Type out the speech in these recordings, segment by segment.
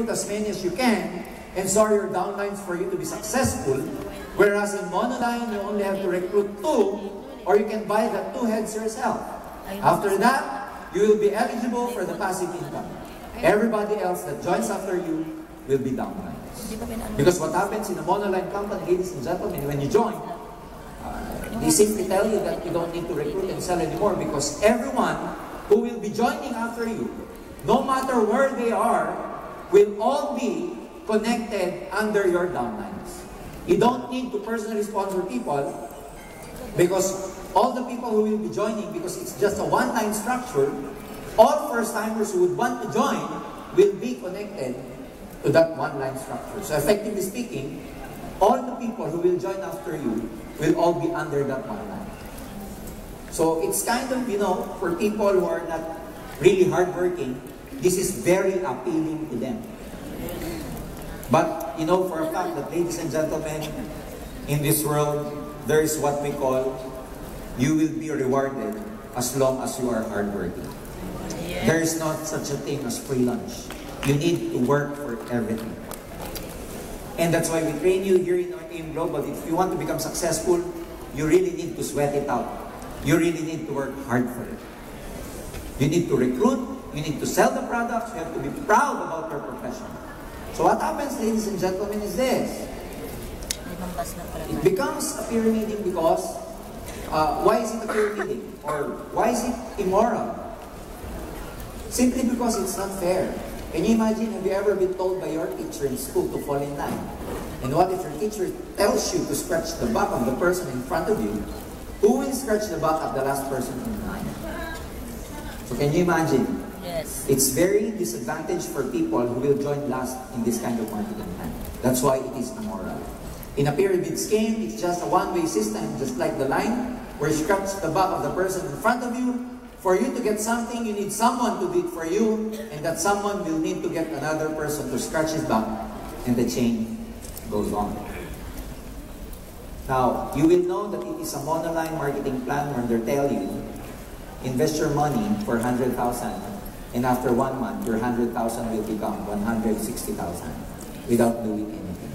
recruit as many as you can, and so are your downlines for you to be successful. Whereas in monoline, you only have to recruit 2, or you can buy the 2 heads yourself. After that, you will be eligible for the passive income. Everybody else that joins after you will be downlines. Because what happens in a monoline company, ladies and gentlemen, when you join, they simply tell you that you don't need to recruit and sell anymore, because everyone who will be joining after you, no matter where they are, will all be connected under your downlines. You don't need to personally sponsor people, because all the people who will be joining, because it's just a one-time structure, all first-timers who would want to join will be connected to that one-line structure. So effectively speaking, all the people who will join after you will all be under that one line. So it's kind of, you know, for people who are not really hardworking, this is very appealing to them. But, you know, for a fact that, ladies and gentlemen, in this world, there is what we call, you will be rewarded as long as you are hardworking. Yeah. There is not such a thing as free lunch. You need to work for everything. And that's why we train you here in our AIM Global. If you want to become successful, you really need to sweat it out. You really need to work hard for it. You need to recruit, you need to sell the products, you have to be proud about your profession. So what happens, ladies and gentlemen, is this. It becomes a pyramiding because, why is it a pyramiding? Or why is it immoral? Simply because it's not fair. Can you imagine, have you ever been told by your teacher in school to fall in line? And what if your teacher tells you to scratch the back of the person in front of you? Who will scratch the back of the last person in line? So can you imagine? Yes. It's very disadvantage for people who will join last in this kind of marketing plan. That's why it is immoral. In a pyramid scheme, it's just a one-way system, just like the line, where you scratch the back of the person in front of you. For you to get something, you need someone to do it for you, and that someone will need to get another person to scratch his back, and the chain goes on. Now, you will know that it is a monoline marketing plan when they tell you, invest your money for 100,000, and after 1 month, your 100,000 will become 160,000 without doing anything.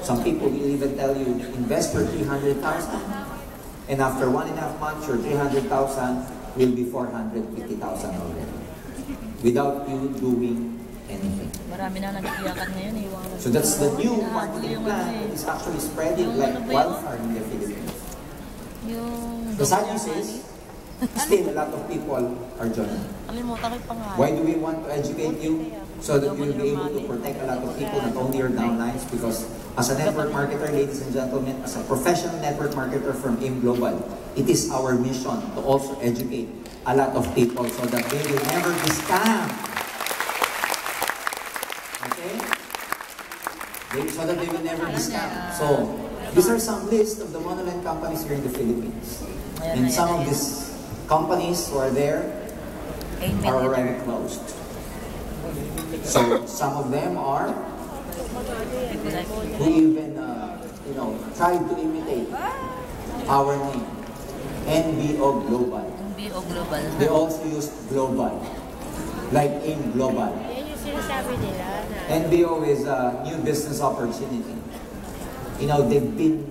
Some people will even tell you, invest for 300,000, and after 1.5 months, your 300,000 will be 450,000 already, without you doing anything. So that's the new marketing plan. It's actually spreading like wildfire in the Philippines. The sad news is, still a lot of people are joining. Why do we want to educate you? So that you will be able to protect a lot of people, not only your downlines, because as a network marketer, ladies and gentlemen, as a professional network marketer from AIM Global, it is our mission to also educate a lot of people so that they will never be scammed. Okay? So that they will never be scammed. So, these are some lists of the monoline companies here in the Philippines. And some of these companies who are there are already closed. So, some of them are who even, tried to imitate our name, NBO Global. NBO Global. They also used global, like AIM Global. NBO is a new business opportunity. You know, they've been,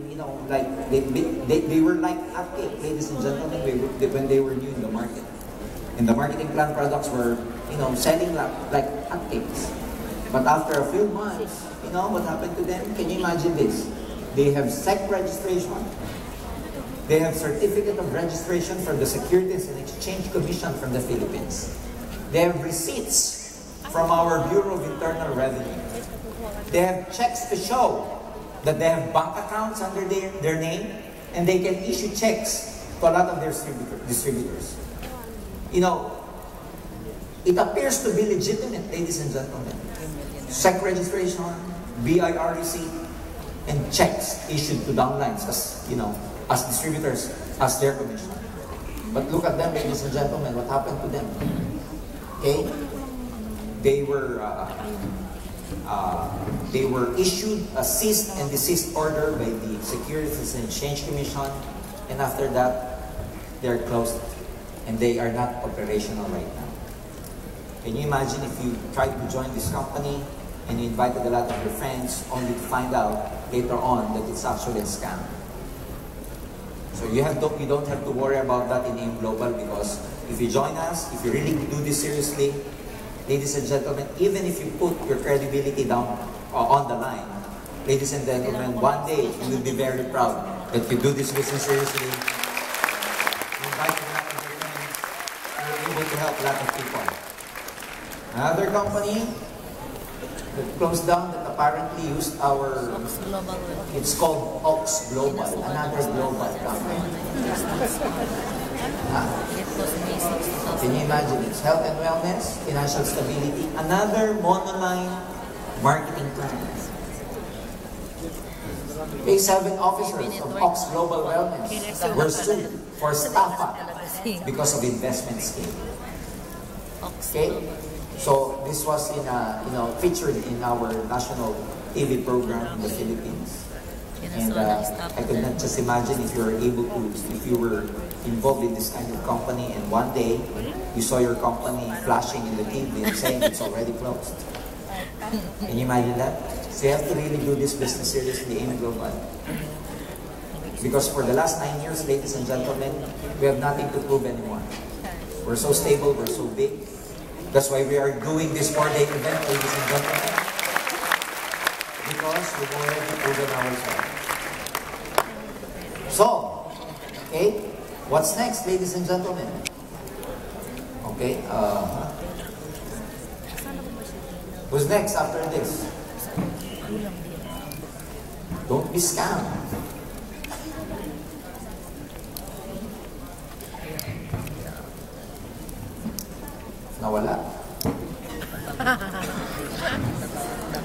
they were like hotcake, ladies and gentlemen, when they were new in the market. And the marketing plan products were, selling like hotcakes. But after a few months, what happened to them? Can you imagine this? They have SEC registration. They have certificate of registration from the Securities and Exchange Commission from the Philippines. They have receipts from our Bureau of Internal Revenue. They have checks to show that they have bank accounts under their name, and they can issue checks to a lot of their distributors. It appears to be legitimate, ladies and gentlemen. SEC registration, BIR receipt, and checks issued to downlines as distributors, as their commission. But look at them, ladies and gentlemen, what happened to them? Okay? They were issued a cease and desist order by the Securities and Exchange Commission, and after that, they're closed, and they are not operational right now. Can you imagine if you tried to join this company and you invited a lot of your friends only to find out later on that it's actually a scam? So you don't have to worry about that in AIM Global, because if you join us, if you really do this seriously, ladies and gentlemen, even if you put your credibility down on the line, ladies and gentlemen, one day you will be very proud that you do this business seriously. You invite a lot of your friends, you're able to help a lot of people. Another company that closed down that apparently used our, it's called Ox Global, another global company. Can you imagine? It's health and wellness, financial stability, another monoline marketing plan. Okay, 7 officers of Ox Global Wellness were sued for staffa because of investment scheme. Okay? So this was featured in our national TV program in the Philippines, and I could not just imagine if you were involved in this kind of company, and one day you saw your company flashing in the TV and saying it's already closed. Can you imagine that? So you have to really do this business seriously in global, because for the last 9 years, ladies and gentlemen, we have nothing to prove anymore. We're so stable, we're so big. That's why we are doing this 4-day event, ladies and gentlemen, because we've already proven ourselves. So, okay, what's next, ladies and gentlemen? Okay, who's next after this? Don't be scammed. Nawala.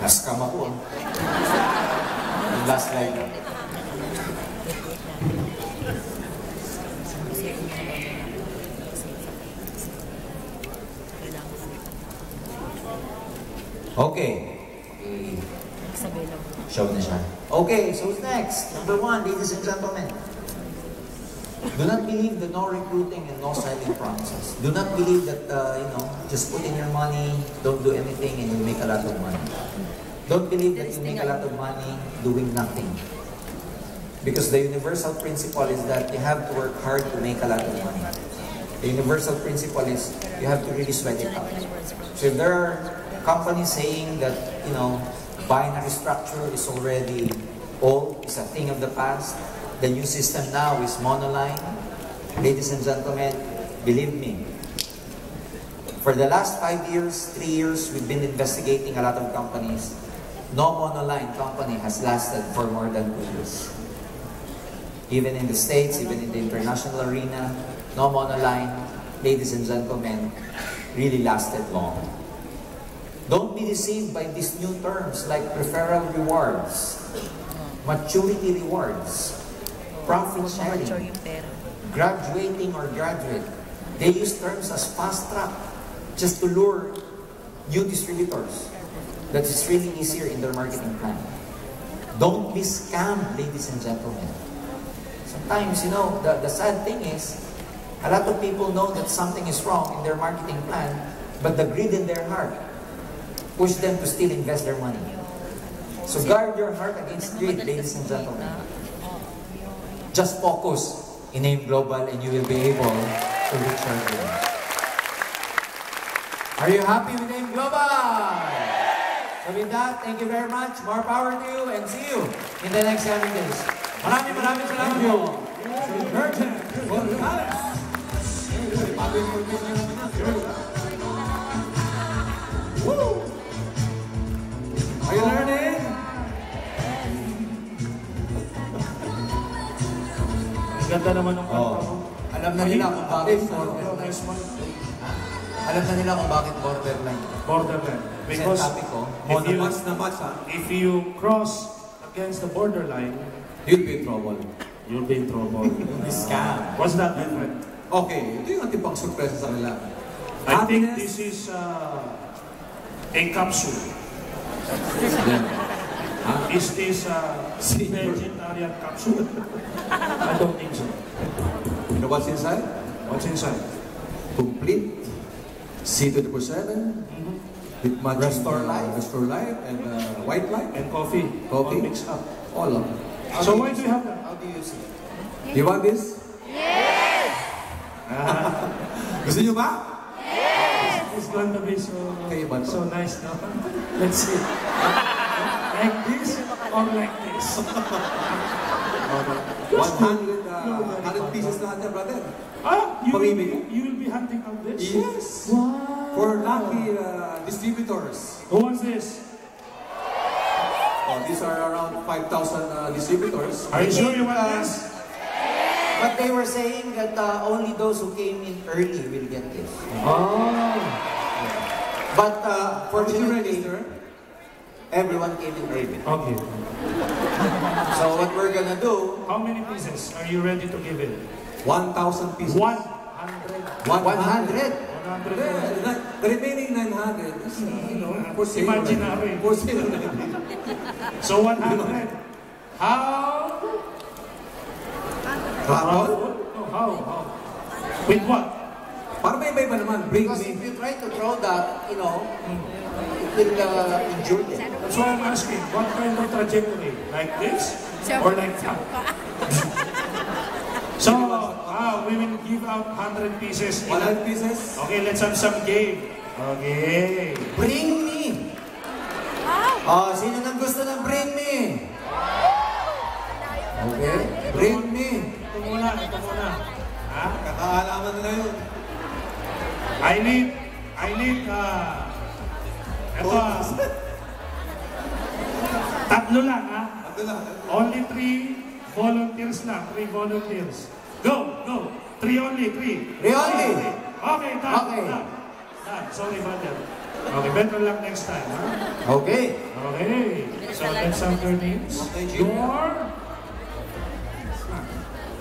Naskam ako. Yung last slide. Okay. Show na siya. Okay, so who's next? Number 1, ladies and gentlemen. Do not believe the no recruiting and no selling promises. Do not believe that, just put in your money, don't do anything, and you'll make a lot of money. Don't believe that you make a lot of money doing nothing. Because the universal principle is that you have to work hard to make a lot of money. The universal principle is you have to really sweat it out. So if there are companies saying that, binary structure is already old, it's a thing of the past, the new system now is monoline. Ladies and gentlemen, believe me, for the last 5 years, 3 years, we've been investigating a lot of companies. No monoline company has lasted for more than 2 years. Even in the States, even in the international arena, no monoline, ladies and gentlemen, really lasted long. Don't be deceived by these new terms like referral rewards, maturity rewards, profit sharing, graduating or graduate. They use terms as fast track just to lure new distributors. That is really easier in their marketing plan. Don't be scammed, ladies and gentlemen. Sometimes, the sad thing is, a lot of people know that something is wrong in their marketing plan, but the greed in their heart push them to still invest their money. So guard your heart against greed, ladies and gentlemen. Just focus in AIM Global and you will be able to reach your goal. Are you happy with AIM Global? So with that, thank you very much. More power to you and see you in the next 7 days. Maraming salamat po. Woo! Are you learning? Ganda naman ng kanta mo. Alam na nila kung bakit borderline. Alam na nila kung bakit borderline. Borderline. Because if you cross against the borderline, you'll be in trouble. You'll be in trouble. Scam. What's that different? Okay, ito yung ating pang surpresa sa kanila. I think this is a capsule. Is this vegetarian capsule? I don't think so. You know what's inside? What's inside? Complete C24/7, with matching Restore Life, and White Light, And coffee. Coffee. All mixed up. all of them. So why do you have that? How do you see? You want this? Gusto nyo ba? It's going to be so, Kayo ba to? so nice, no? Let's see. Like this or like this? 100 pieces lahat niya, brother. Ah, Pamimigay? you will be hunting out this? Yes. Wow. For lucky distributors. Who wants this? Oh, these are around 5,000 distributors. Are you sure you want this? But they were saying that only those who came in early will get this. Oh. But How did you fortunately, register? everyone came in early. Okay. So what we're gonna do, How many pieces are you ready to give it? 1,000 pieces. 100. 100. 100. The remaining 900 is, for sale. Imaginary. For sale. So 100. How? Raffle? No, how? With what? Para may iba naman, bring Because me. if you try to throw that, it will injure them. That's why I'm asking, what kind of trajectory? Like this? Or like that? So, we will give out 100 pieces. 100 pieces. Okay, let's have some game. Okay. Bring me! Sino nang gusto ng bring me? Okay, bring me. Ito muna. Ha? Kakaalaman na yun. I need, ito, tatlo lang, ha? Ito lang. Only 3 volunteers lang, 3 volunteers. Go! 3 only, 3. Three only. Okay, done. Okay. Done. Sorry, brother. Okay, better luck next time, ha? Okay. Okay. So let's have your names. Okay, You are?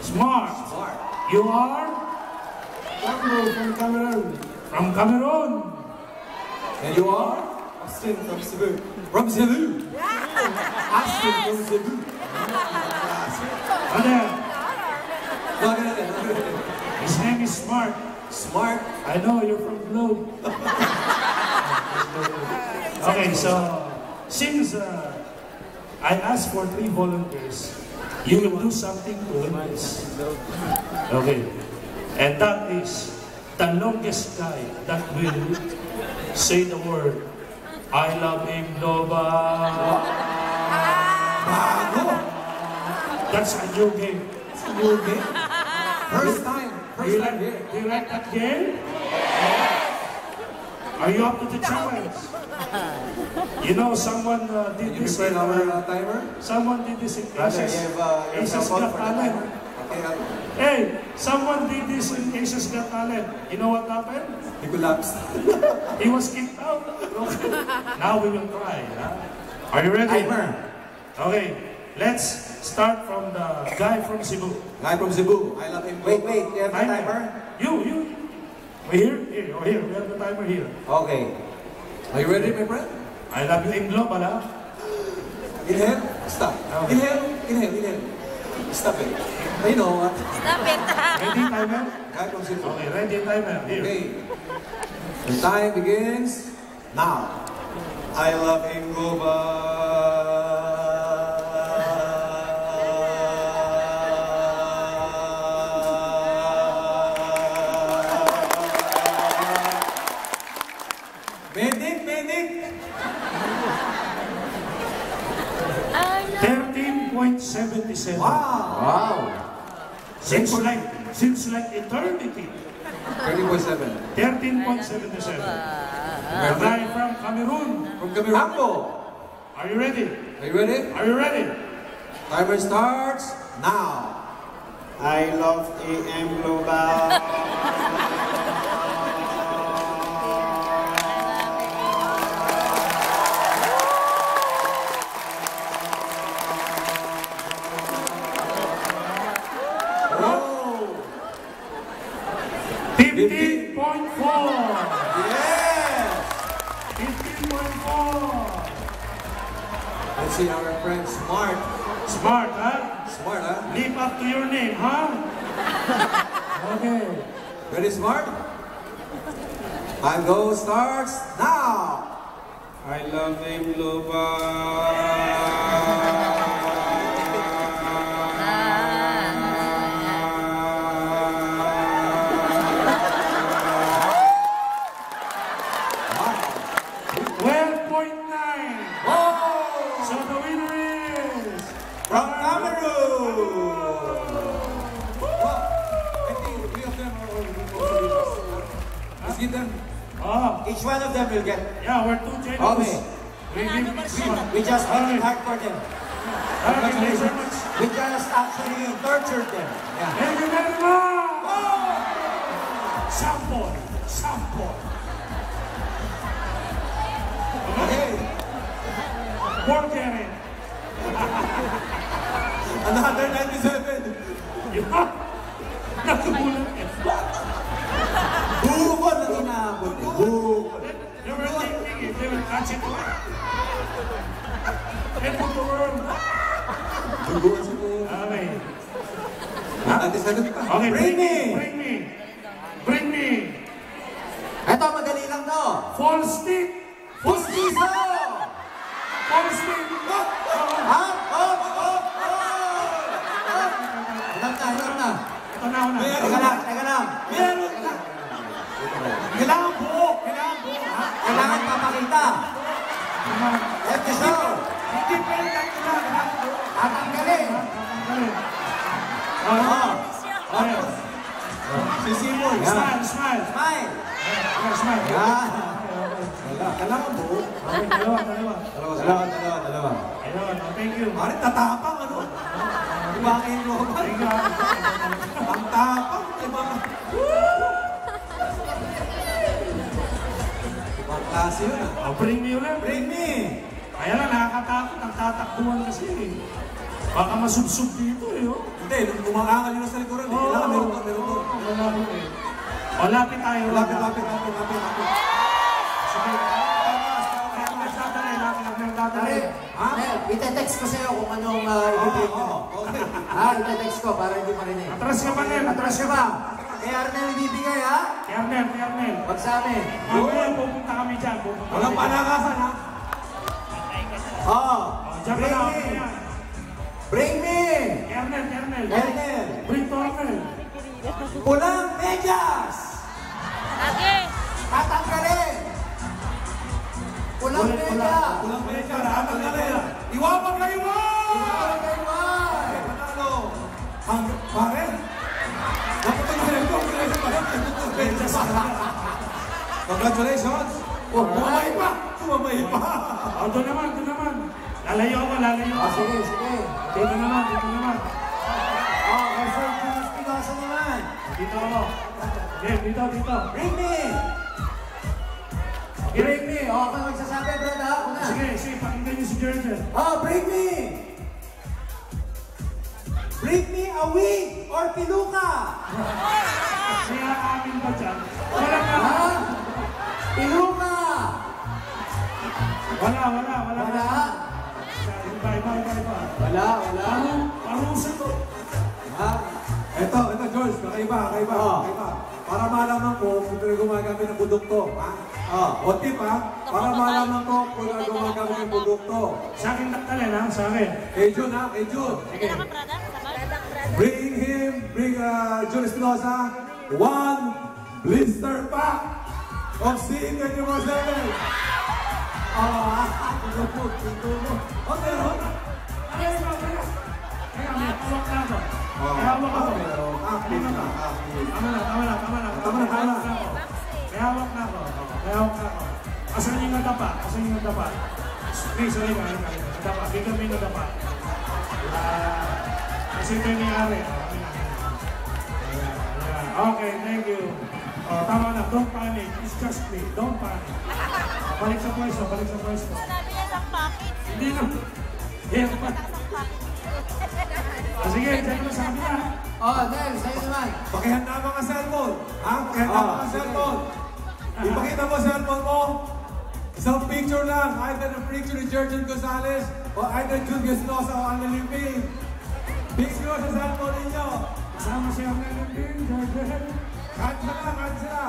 Smart. You are? From Cameroon. From Cameroon. And you are? Austin from Cebu. From Cebu? Austin from Cebu. Brother, Bakit natin? his name is Smart. Smart. I know you're from Globe. Okay, so since I asked for 3 volunteers, you will do something to win this. Okay, and that is the longest guy that will say the word, I love him, Loba. That's a new game. It's a new game. First time. Do you like that game? Are you up to the challenge? You know, someone did You this. prepare our timer? Someone did this in Brother, Aces. you have your Aces cell phone Got for the Talent. timer? Okay, Hey, someone did this in Aces Got Talent. You know what happened? he collapsed. He was kicked out. Now we will try. Huh? Are you ready? Timer. Okay, let's start from the guy from Cebu. Guy from Cebu. I love him. Wait, you have the timer? You. We here? Here. We have the timer here. Okay. Are you ready, my friend? I love you in global, ha? Inhale. Stop. Okay. Inhale. Stop it. You know what? Ready, timer? Guy from Cebu. Okay, ready, timer. Here. Okay. The time begins now. I love Ingoba. Medic. 13.77. Wow. Seems like eternity. 30.7. 13.77. A guy from Cameroon. From Cameroon. Are you ready? Are you ready? Are you ready? Timer starts now. I love AM Global. Oh. 15.4. Yes. 15.4. Let's see our friend Smart. Smart, huh? Smart, huh? Live up to your name, huh? Okay. Very smart. Time goes starts now. I love him, Loba. So the winner is From Cameroon. Well, I think 3 of them are already. Let's give them. Each one of them will get. Yeah, we're too generous. Okay. We just make it hard for them. Thank you very much. We just actually tortured them. Yeah. Thank you very much. Sample. Okay. Work it. Another 97. Nagkubulan eh. Bukod na inaabot. Bukod. They were thinking if they will catch it. End of the world. Okay. Okay, bring me. Ito, madali lang to. Fall stick. Pustiso! Fall stick. Up! Alam na. Ito na. Teka lang. Kailangan buo. Kailangan papakita. Let the show. Hindi pwede kailangan buo. Tatanggalin. Okay. Sisipon. Smile. Smile. Smile. Yan. Kailangan buo. Okay, dalawa. Dalawa. Ayun, thank you. Pare, tatapang ano? Diba ang Roman? Thank you. Ang tapang. Diba? Ibang klase yun ah. Bring me ulit. Bring me! Kaya lang, nakakatakot ang tatakbuhan kasi eh. Baka masubsub dito eh. Oh. Hindi, nung umangangal yun sa likuran. Kailangan meron to. Lapit tayo. Lapit. Sige. Tatali. Ite-text ko sa'yo kung anong ibibigay mo. Okay. Ite-text ko para hindi marinig. Atras ka ba, Nel? Atras ka ba? Kay Arnel ibibigay, ha? Kernel. Wag sa amin. Mamaya pupunta kami dyan. Walang panakasan ha? Diyan ka na. Bring me! Kernel. Arnel! Bring Tornel. Pulang medyas! Lagi. Tatanggalin! Pulang medyas! Kulang pa yan. Ratang na rin. Iwapan kayo mo! Panalo. Pare? Napatang na rin ito. Congratulations! Bumabay pa! Doon naman. Lalayo ako. Sige. Dito naman. Sir Jules Pinosa naman. Dito ako. Dito. Bring me! Bring me! Ako magsasabi, brad, ha? Una. Sige, pakinggan niyo si Jergen. Bring me! Bring me a wig or piluka! Kaya amin ba dyan? Wala na. Ha? Piluka! Wala. Wala? Iba. Wala? Parusa to. Ha? Ito, George, kakaiba. Para malaman ko kung talaga gumagamit ng produkto. O tip ha, para malaman ko kung talaga gumagamit ng produkto. Sa akin taktalin ha, sa akin. Kay Jun ha, kay Jun. Sige. Bring Jun Espinosa, 1 blister pack of C24/7. Okay, meron. Hawak ako. Tama na. Hawak na ako. Asan yung nadapa? Please, sorry ka. Nadapa. Bigyan mo yung nadapa. Kasi ito yung nangyari. Okay, thank you. Tama na. Don't panic. It's just me. Don't panic. Balik sa pwesto. Sinabi niya sa pocket. Hindi na. Sige, dyan mo sabi na. Nel, sa'yo naman. Pakihanda mo ka cellphone. Pakihanda mo ka cellphone. Ipakita mo cellphone mo. Isang picture lang. Either a picture ni Jergen Gonzalez o either Jude Espinosa o Arnel Limping. Picture sa cellphone ninyo. Kasama siya ang nalipin, Jordan. Kahit sila.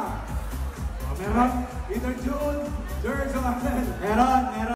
Meron? Either June, George, o Arlen. Meron.